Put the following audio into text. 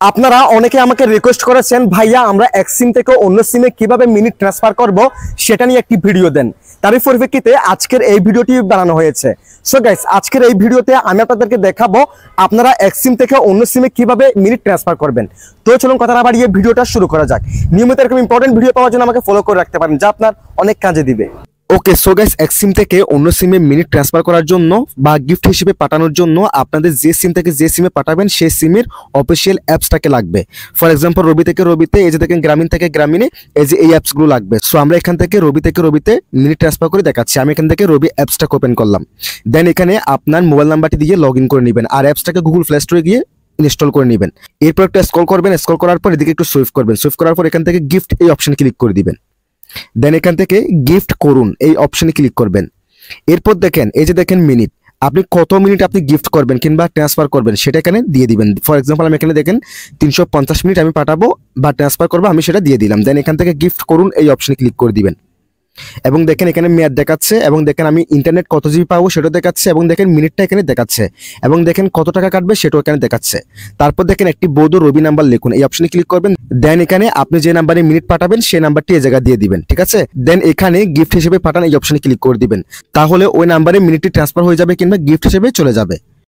আপনারা অনেকে আমাকে রিকোয়েস্ট করেছেন ভাইয়া আমরা এক সিম থেকে অন্য সিমে কিভাবে মিনিট ট্রান্সফার করব সেটা নিয়ে একটি ভিডিও দেন। তারই পরিপ্রেক্ষিতে আজকের এই ভিডিওটি বানানো হয়েছে। সো গাইস, আজকের এই ভিডিওতে আমি আপনাদেরকে দেখাবো আপনারা এক সিম থেকে অন্য সিমে কিভাবে মিনিট ট্রান্সফার করবেন। তো চলুন কথা না বাড়িয়ে ভিডিওটা শুরু করা যাক। নিয়মিত এরকম ইম্পর্টেন্ট ভিডিও পাওয়ার জন্য আমাকে ফলো করে রাখতে পারেন, যা আপনার অনেক কাজে দিবে। ওকে, সো গাইস, এক সিম থেকে অন্য সিমে মিনিট ট্রান্সফার করার জন্য বা গিফট হিসেবে পাঠানোর জন্য আপনাদের যে সিম থেকে যে সিমে পাঠাবেন সেই সিমের অফিসিয়াল অ্যাপসটাকে লাগবে। ফর এক্সাম্পল, রবি থেকে রবিতে, এই যে দেখেন গ্রামীণ থেকে গ্রামীণে, এই যে এই অ্যাপসগুলো লাগবে। সো আমরা এখান থেকে রবি থেকে রবিতে মিনিট ট্রান্সফার করে দেখাচ্ছি। আমি এখান থেকে রবি অ্যাপসটাকে ওপেন করলাম। দেন এখানে আপনার মোবাইল নাম্বারটি দিয়ে লগ ইন করে নেবেন আর অ্যাপসটাকে গুগল প্লে স্টোরে গিয়ে ইনস্টল করে নেবেন। এরপর একটা স্ক্রল করবেন, স্ক্রল করার পর এদিকে একটু সুইফট করবেন। সুইফট করার পর এখান থেকে গিফট এই অপশনে ক্লিক করে দিবেন। দেন এখান থেকে গিফট করুন এই অপশনে ক্লিক করবেন। এরপর দেখেন এই যে দেখেন মিনিট, আপনি কত মিনিট আপনি গিফট করবেন কিংবা ট্রান্সফার করবেন সেটা এখানে দিয়ে দিবেন। ফর এক্সাম্পল, আমি এখানে দেখেন 350 মিনিট আমি পাঠাবো বা ট্রান্সফার করবো, আমি সেটা দিয়ে দিলাম। দেন এখান থেকে গিফট করুন এই অপশনে ক্লিক করে দিবেন এবং দেখেন এখানে মেয়াদ দেখাচ্ছে এবং দেখেন আমি ইন্টারনেট কত জিবি পাবো সেটাও দেখাচ্ছে এবং দেখেন মিনিটটা এখানে দেখাচ্ছে এবং দেখেন কত টাকা কাটবে সেটাও এখানে দেখাচ্ছে। তারপর দেখেন একটি বৈধ রবি নাম্বার লিখুন, এই অপশনে ক্লিক করবেন। দেন এখানে আপনি যে নাম্বারে মিনিট পাঠাবেন সেই নাম্বারটি এই জায়গায় দিয়ে দিবেন, ঠিক আছে। দেন এখানে গিফট হিসেবে পাঠান এই অপশনে ক্লিক করে দিবেন, তাহলে ওই নাম্বারে মিনিটটি ট্রান্সফার হয়ে যাবে কিংবা গিফট হিসেবে চলে যাবে।